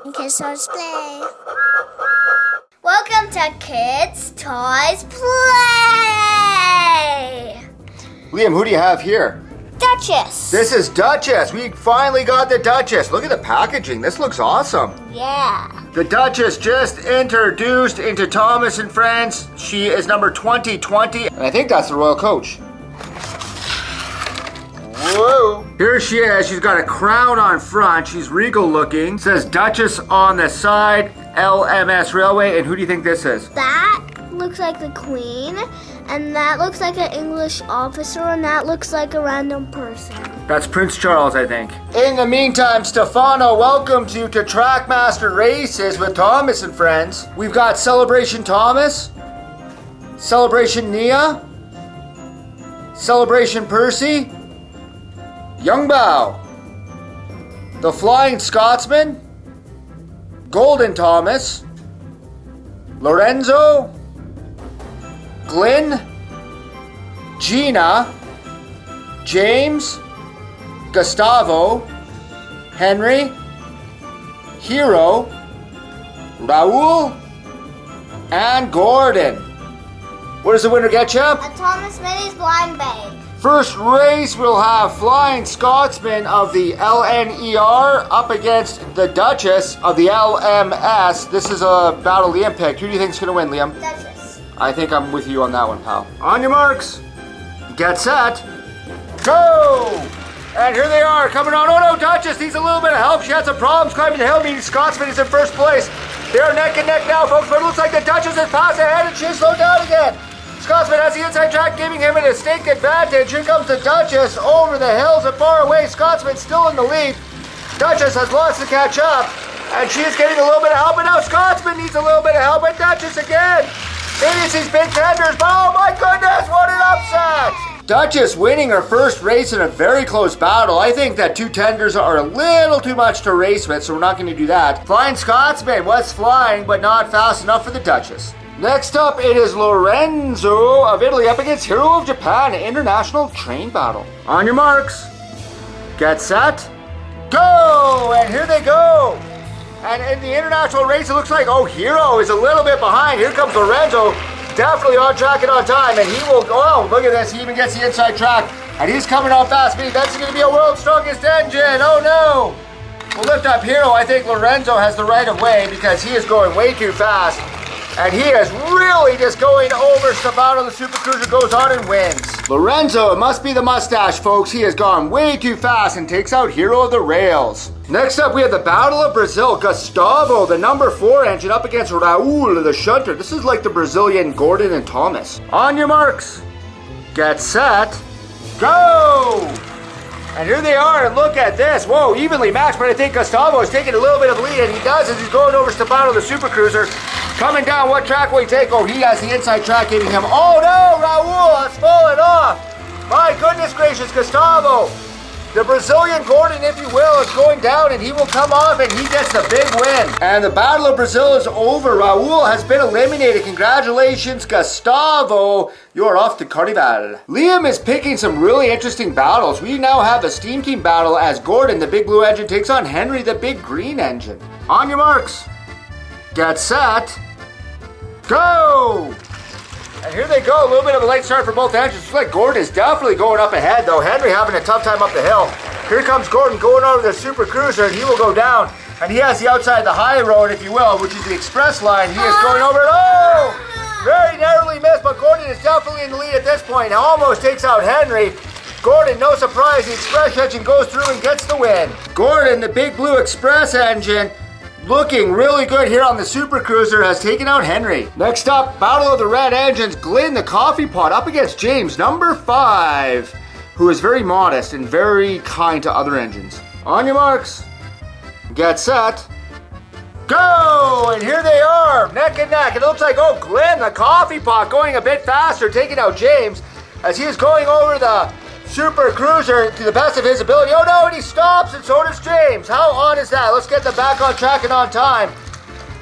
Kids Toys Play. Welcome to Kids Toys Play. Liam, who do you have here? Duchess. This is Duchess. We finally got the Duchess. Look at the packaging. This looks awesome. Yeah. The Duchess just introduced into Thomas and Friends. She is number 2020. And I think that's the Royal Coach. Whoa. Here she is. She's got a crown on front. She's regal looking. It says Duchess on the side. LMS Railway. And who do you think this is? That looks like the Queen. And that looks like an English officer. And that looks like a random person. That's Prince Charles, I think. In the meantime, Stefano welcomes you to Trackmaster Races with Thomas and Friends. We've got Celebration Thomas, Celebration Nia, Celebration Percy, Young Bao, the Flying Scotsman, Golden Thomas, Lorenzo, Glyn, Gina, James, Gustavo, Henry, Hero, Raul, and Gordon. What does the winner get, Chip? A Thomas Minis blind bag. First race, we'll have Flying Scotsman of the LNER up against the Duchess of the LMS. This is a battle Liam picked. Who do you think's going to win, Liam? Duchess. I think I'm with you on that one, pal. On your marks, get set, go! And here they are, coming on. Oh no, Duchess needs a little bit of help. She had some problems climbing the hill, meaning Scotsman is in first place. They are neck and neck now, folks, but it looks like the Duchess has passed ahead and she's slowed down again. Scotsman has the inside track, giving him a distinct advantage. Here comes the Duchess over the hills and far away. Scotsman still in the lead. Duchess has lots to catch up, and she is getting a little bit of help, and now Scotsman needs a little bit of help, and Duchess again. Maybe it's these big tenders, but oh my goodness, what an upset! Duchess winning her first race in a very close battle. I think that two tenders are a little too much to race with, so we're not going to do that. Flying Scotsman was flying, but not fast enough for the Duchess. Next up, it is Lorenzo of Italy up against Hero of Japan, international train battle. On your marks, get set, go! And here they go. And in the international race, it looks like, oh, Hero is a little bit behind. Here comes Lorenzo, definitely on track and on time. And he will, oh, look at this. He even gets the inside track. And he's coming off fast speed. That's going to be a world's strongest engine. Oh, no. We'll lift up Hero. I think Lorenzo has the right of way because he is going way too fast. And he is really just going over Stefano. The Super Cruiser goes on and wins. Lorenzo, it must be the mustache, folks. He has gone way too fast and takes out Hero of the Rails. Next up, we have the Battle of Brazil. Gustavo, the number 4 engine, up against Raul, the shunter. This is like the Brazilian Gordon and Thomas. On your marks, get set, go! And here they are, and look at this. Whoa, evenly matched, but I think Gustavo is taking a little bit of lead, and he does as he's going over Stefano, the Super Cruiser. Coming down, what track will he take? Oh, he has the inside track giving him. Oh no, Raul has fallen off. My goodness gracious, Gustavo. The Brazilian Gordon, if you will, is going down, and he will come off, and he gets the big win. And the Battle of Brazil is over. Raul has been eliminated. Congratulations, Gustavo. You're off to Carnival. Liam is picking some really interesting battles. We now have a Steam Team battle as Gordon, the big blue engine, takes on Henry, the big green engine. On your marks, get set, go! And here they go, a little bit of a late start for both engines. Looks like Gordon is definitely going up ahead, though. Henry having a tough time up the hill. Here comes Gordon going over the Super Cruiser, and he will go down. And he has the outside, the high road, if you will, which is the express line. He is going over it. Oh! Very narrowly missed, but Gordon is definitely in the lead at this point. Almost takes out Henry. Gordon, no surprise, the express engine goes through and gets the win. Gordon, the big blue express engine, looking really good here on the Super Cruiser, has taken out Henry. Next up, Battle of the Red Engines. Glyn, the coffee pot, up against James, number 5, who is very modest and very kind to other engines. On your marks, get set, go! And here they are, neck and neck. It looks like, oh, Glyn, the coffee pot, going a bit faster, taking out James as he is going over the Super Cruiser to the best of his ability. Oh no, and he stops, and so does James. How odd is that? Let's get them back on track and on time.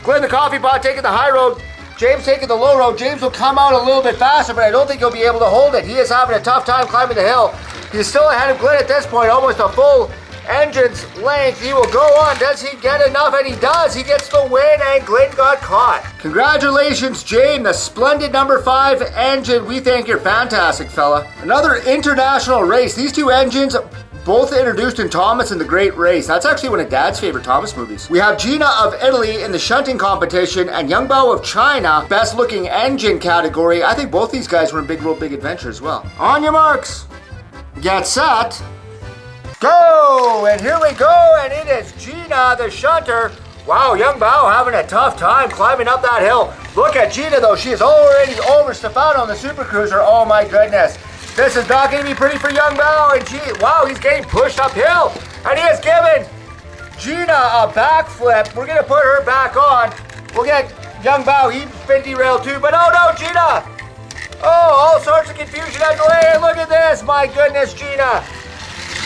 Glyn, the coffee pot, taking the high road. James taking the low road. James will come out a little bit faster, but I don't think he'll be able to hold it. He is having a tough time climbing the hill. He's still ahead of Glyn at this point, almost a full engine's length. He will go on. Does he get enough? And he does. He gets the win, and Glenn got caught. Congratulations, Jane, the splendid number 5 engine. We think you're fantastic, fella. Another international race. These two engines both introduced in Thomas in the Great Race. That's actually one of Dad's favorite Thomas movies. We have Gina of Italy in the shunting competition and Yang Bao of China, best looking engine category. I think both these guys were in Big World Big Adventure as well. On your marks, get set, go! And here we go, and it is Gina, the shunter. Wow, Yang Bao having a tough time climbing up that hill. Look at Gina though, she is already over Stefano on the Super Cruiser. Oh my goodness. This is not going to be pretty for Yang Bao, and wow, he's getting pushed uphill, and he has given Gina a backflip. We're going to put her back on. We'll get Yang Bao, he's been derailed too, but oh no, Gina! Oh, all sorts of confusion and delay. Look at this, my goodness, Gina.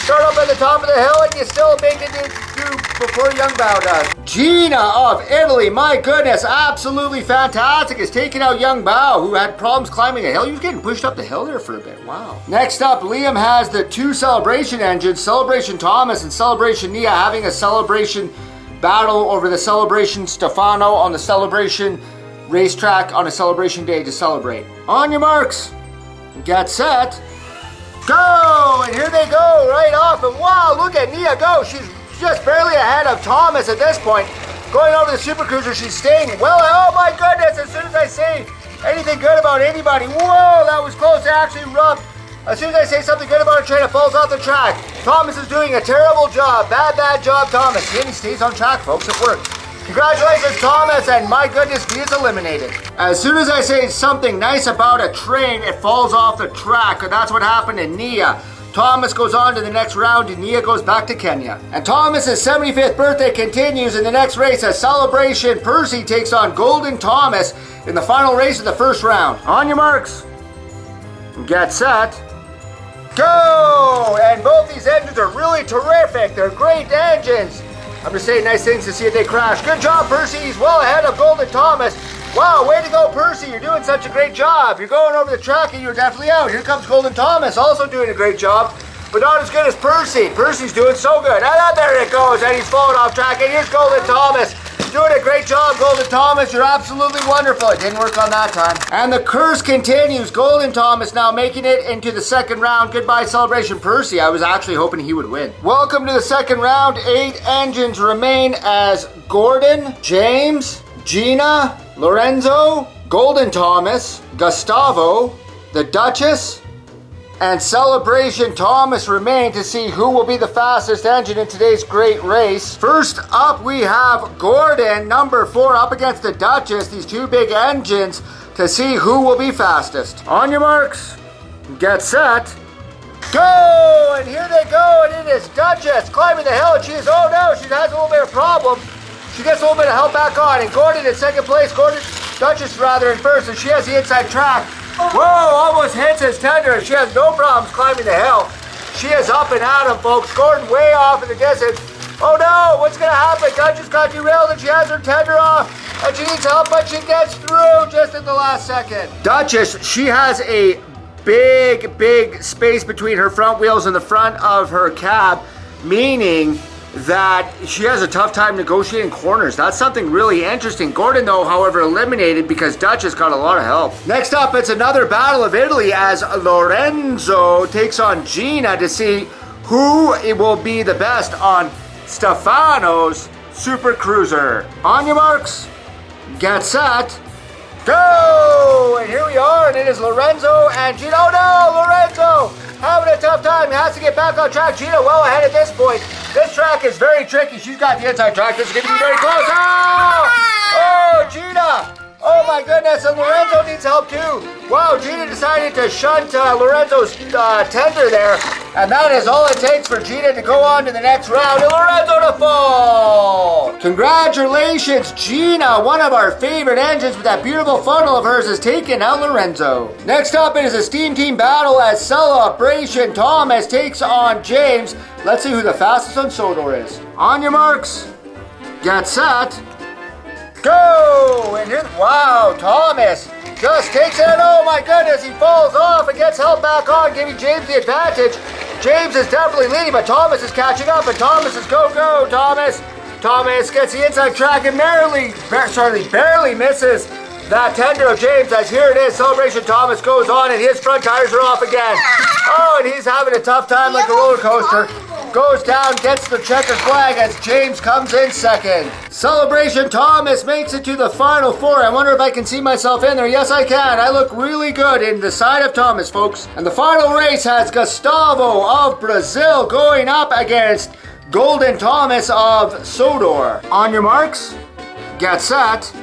Start up at the top of the hill, and you still make it through before Yang Bao does. Gina of Italy, my goodness, absolutely fantastic, is taking out Yang Bao, who had problems climbing a hill. He was getting pushed up the hill there for a bit. Wow. Next up, Liam has the 2 Celebration engines, Celebration Thomas and Celebration Nia, having a Celebration battle over the Celebration Stefano on the Celebration racetrack on a celebration day to celebrate. On your marks, get set, go! And here they go, right off. And wow, look at Nia go. She's just barely ahead of Thomas at this point. Going over the Super Cruiser, she's staying well. Oh my goodness, as soon as I say anything good about anybody, whoa, that was close to actually rubbed. As soon as I say something good about a train, it falls off the track. Thomas is doing a terrible job. Bad job, Thomas. And he stays on track, folks. It worked. Congratulations, Thomas, and my goodness, he is eliminated. As soon as I say something nice about a train, it falls off the track, and that's what happened to Nia. Thomas goes on to the next round, and Nia goes back to Kenya. And Thomas's 75th birthday continues in the next race as Celebration Percy takes on Golden Thomas in the final race of the first round. On your marks, get set, go! And both these engines are really terrific. They're great engines. I'm just saying nice things to see if they crash. Good job, Percy. He's well ahead of Golden Thomas. Wow, way to go, Percy. You're doing such a great job. You're going over the track and you're definitely out. Here comes Golden Thomas, also doing a great job, but not as good as Percy. Percy's doing so good. And there it goes, and he's falling off track. And here's Golden Thomas. Doing a great job, Golden Thomas. You're absolutely wonderful. It didn't work on that time. And the curse continues. Golden Thomas now making it into the second round. Goodbye, Celebration Percy. I was actually hoping he would win. Welcome to the second round. 8 engines remain as Gordon, James, Gina, Lorenzo, Golden Thomas, Gustavo, the Duchess, and Celebration Thomas remain to see who will be the fastest engine in today's great race. First up, we have Gordon, number 4, up against the Duchess, these 2 big engines, to see who will be fastest. On your marks, get set, go! And here they go, and it is Duchess climbing the hill, and she is, oh no, she has a little bit of problem. She gets a little bit of help back on, and Gordon in second place, Duchess rather in first, and she has the inside track. Whoa, almost hits his tender, and she has no problems climbing the hill. She is up and at him, folks. Gordon way off in the distance. Oh no, what's gonna happen? Duchess got derailed and she has her tender off, and she needs help, but she gets through just at the last second. Duchess, she has a big space between her front wheels and the front of her cab, meaning that she has a tough time negotiating corners. That's something really interesting. Gordon, though, however, eliminated because Duchess got a lot of help. Next up, it's another Battle of Italy as Lorenzo takes on Gina to see who it will be the best on Stefano's Super Cruiser. On your marks, get set, go! And here we are, and it is Lorenzo and Gina. Oh no, Lorenzo! Having a tough time. He has to get back on track. Gina well ahead at this point. This track is very tricky. She's got the inside track. This is going to be very close. Oh, Gina. Oh, my goodness. And Lorenzo needs help, too. Wow, Gina decided to shunt Lorenzo's tender there. And that is all it takes for Gina to go on to the next round. And Lorenzo to fall. Congratulations, Gina. One of our favorite engines with that beautiful funnel of hers is taking out Lorenzo. Next up, it is a Steam Team battle as Celebration Thomas takes on James. Let's see who the fastest on Sodor is. On your marks, get set, go! And here, wow, Thomas just takes it. Oh my goodness, he falls off and gets help back on, giving James the advantage. James is definitely leading, but Thomas is catching up, and Thomas is go, Thomas. Thomas gets the inside track and barely misses that tender of James, as here it is. Celebration Thomas goes on, and his front tires are off again. Oh, and he's having a tough time like a roller coaster. Goes down, gets the checkered flag as James comes in second. Celebration Thomas makes it to the final four. I wonder if I can see myself in there. Yes, I can. I look really good in the side of Thomas, folks. And the final race has Gustavo of Brazil going up against Golden Thomas of Sodor. On your marks, get set,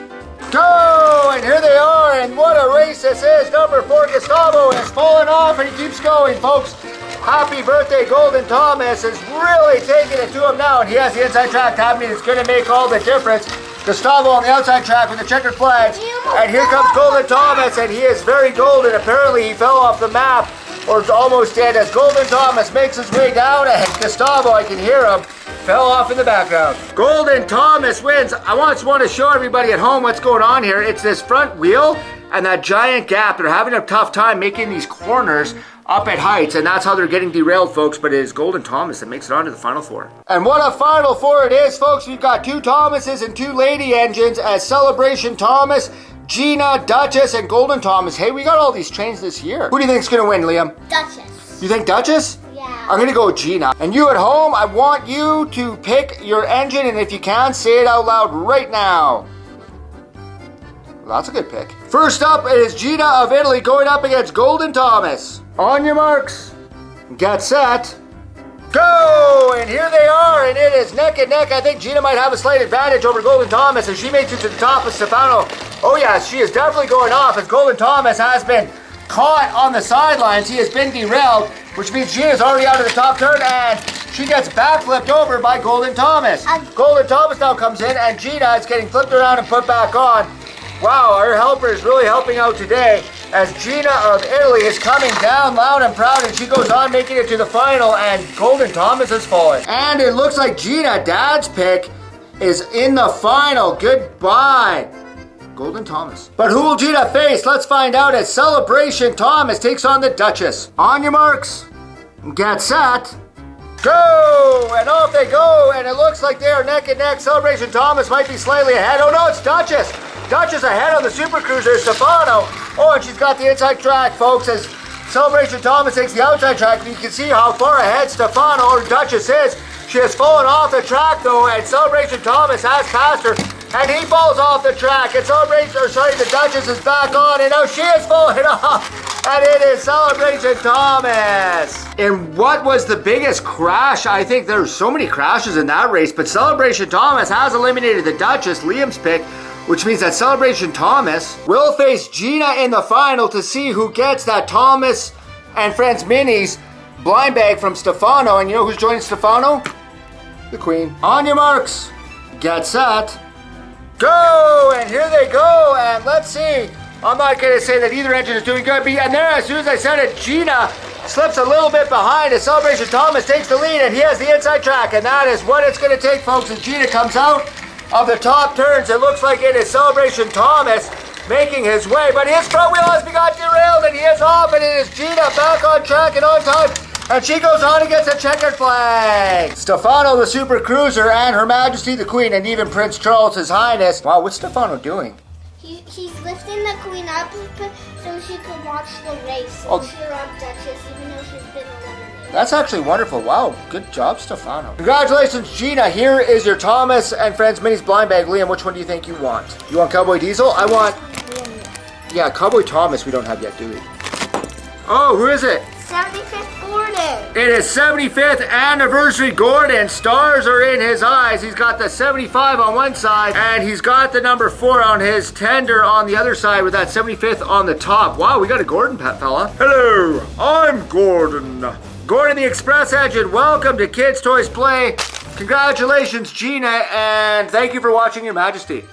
go! And here they are, and what a race this is. Number 4, Gustavo, has fallen off, and he keeps going, folks. Happy birthday, Golden Thomas is really taking it to him now, and he has the inside track happening. It's going to make all the difference. Gustavo on the outside track with the checkered flags, and here comes Golden Thomas, and he is very golden. Apparently, he fell off the map, or almost did, as Golden Thomas makes his way down, and Gustavo, I can hear him, fell off in the background. Golden Thomas wins. I just want to show everybody at home what's going on here. It's this front wheel and that giant gap. They're having a tough time making these corners up at heights, and that's how they're getting derailed, folks. But it is Golden Thomas that makes it onto the final four. And what a final four it is, folks. We've got 2 Thomases and 2 lady engines as Celebration Thomas, Gina, Duchess, and Golden Thomas. Hey, we got all these trains this year. Who do you think's gonna win, Liam? Duchess. You think Duchess? Yeah. I'm gonna go with Gina. And you at home, I want you to pick your engine, and if you can, say it out loud right now. Well, that's a good pick. First up is Gina of Italy going up against Golden Thomas. On your marks, get set, go! And here they are, and it is neck and neck. I think Gina might have a slight advantage over Golden Thomas, as she makes it to the top of Stefano. Oh yes, she is definitely going off, as Golden Thomas has been caught on the sidelines. He has been derailed, which means Gina's already out of the top turn, and she gets backflipped over by Golden Thomas. Golden Thomas now comes in, and Gina is getting flipped around and put back on. Wow, our helper is really helping out today, as Gina of Italy is coming down loud and proud, and she goes on making it to the final, and Golden Thomas has fallen. And it looks like Gina, Dad's pick, is in the final. Goodbye, Golden Thomas. But who will Gina face? Let's find out as Celebration Thomas takes on the Duchess. On your marks, get set, go! And off they go, and it looks like they are neck and neck. Celebration Thomas might be slightly ahead. Oh no, it's Duchess! Duchess ahead on the Super Cruiser, Stefano. Oh, and she's got the inside track, folks, as Celebration Thomas takes the outside track. You can see how far ahead Stefano, or Duchess, is. She has fallen off the track, though, and Celebration Thomas has passed her, and he falls off the track. And the Duchess is back on, and now she is falling off. And it is Celebration Thomas. And what was the biggest crash? I think there's so many crashes in that race, but Celebration Thomas has eliminated the Duchess, Liam's pick, which means that Celebration Thomas will face Gina in the final to see who gets that Thomas and Friends Minis blind bag from Stefano. And you know who's joining Stefano? The Queen. On your marks, get set, go! And here they go, and let's see. I'm not going to say that either engine is doing good, and there, as soon as I said it, Gina slips a little bit behind as Celebration Thomas takes the lead, and he has the inside track, and that is what it's going to take, folks, as Gina comes out of the top turns. It looks like it is Celebration Thomas making his way, but his front wheel has got derailed, and he is off, and it is Gina back on track and on time, and she goes on and gets a checkered flag. Stefano, the Super Cruiser, and Her Majesty the Queen, and even Prince Charles, His Highness. Wow, what's Stefano doing? He's lifting the Queen up so she can watch the race and cheer on Duchess, even though she's been eliminated. That's actually wonderful. Wow, good job, Stefano. Congratulations, Gina. Here is your Thomas and Friends Minis blind bag. Liam, which one do you think you want? You want Cowboy Diesel? I want... Yeah, Cowboy Thomas we don't have yet, do we? Oh, who is it? 75th Gordon. It is 75th anniversary Gordon. Stars are in his eyes. He's got the 75 on one side, and he's got the number 4 on his tender on the other side with that 75th on the top. Wow, we got a Gordon pet fella. Hello, I'm Gordon. Gordon the Express Engine. Welcome to Kids Toys Play. Congratulations, Gina, and thank you for watching, Your Majesty.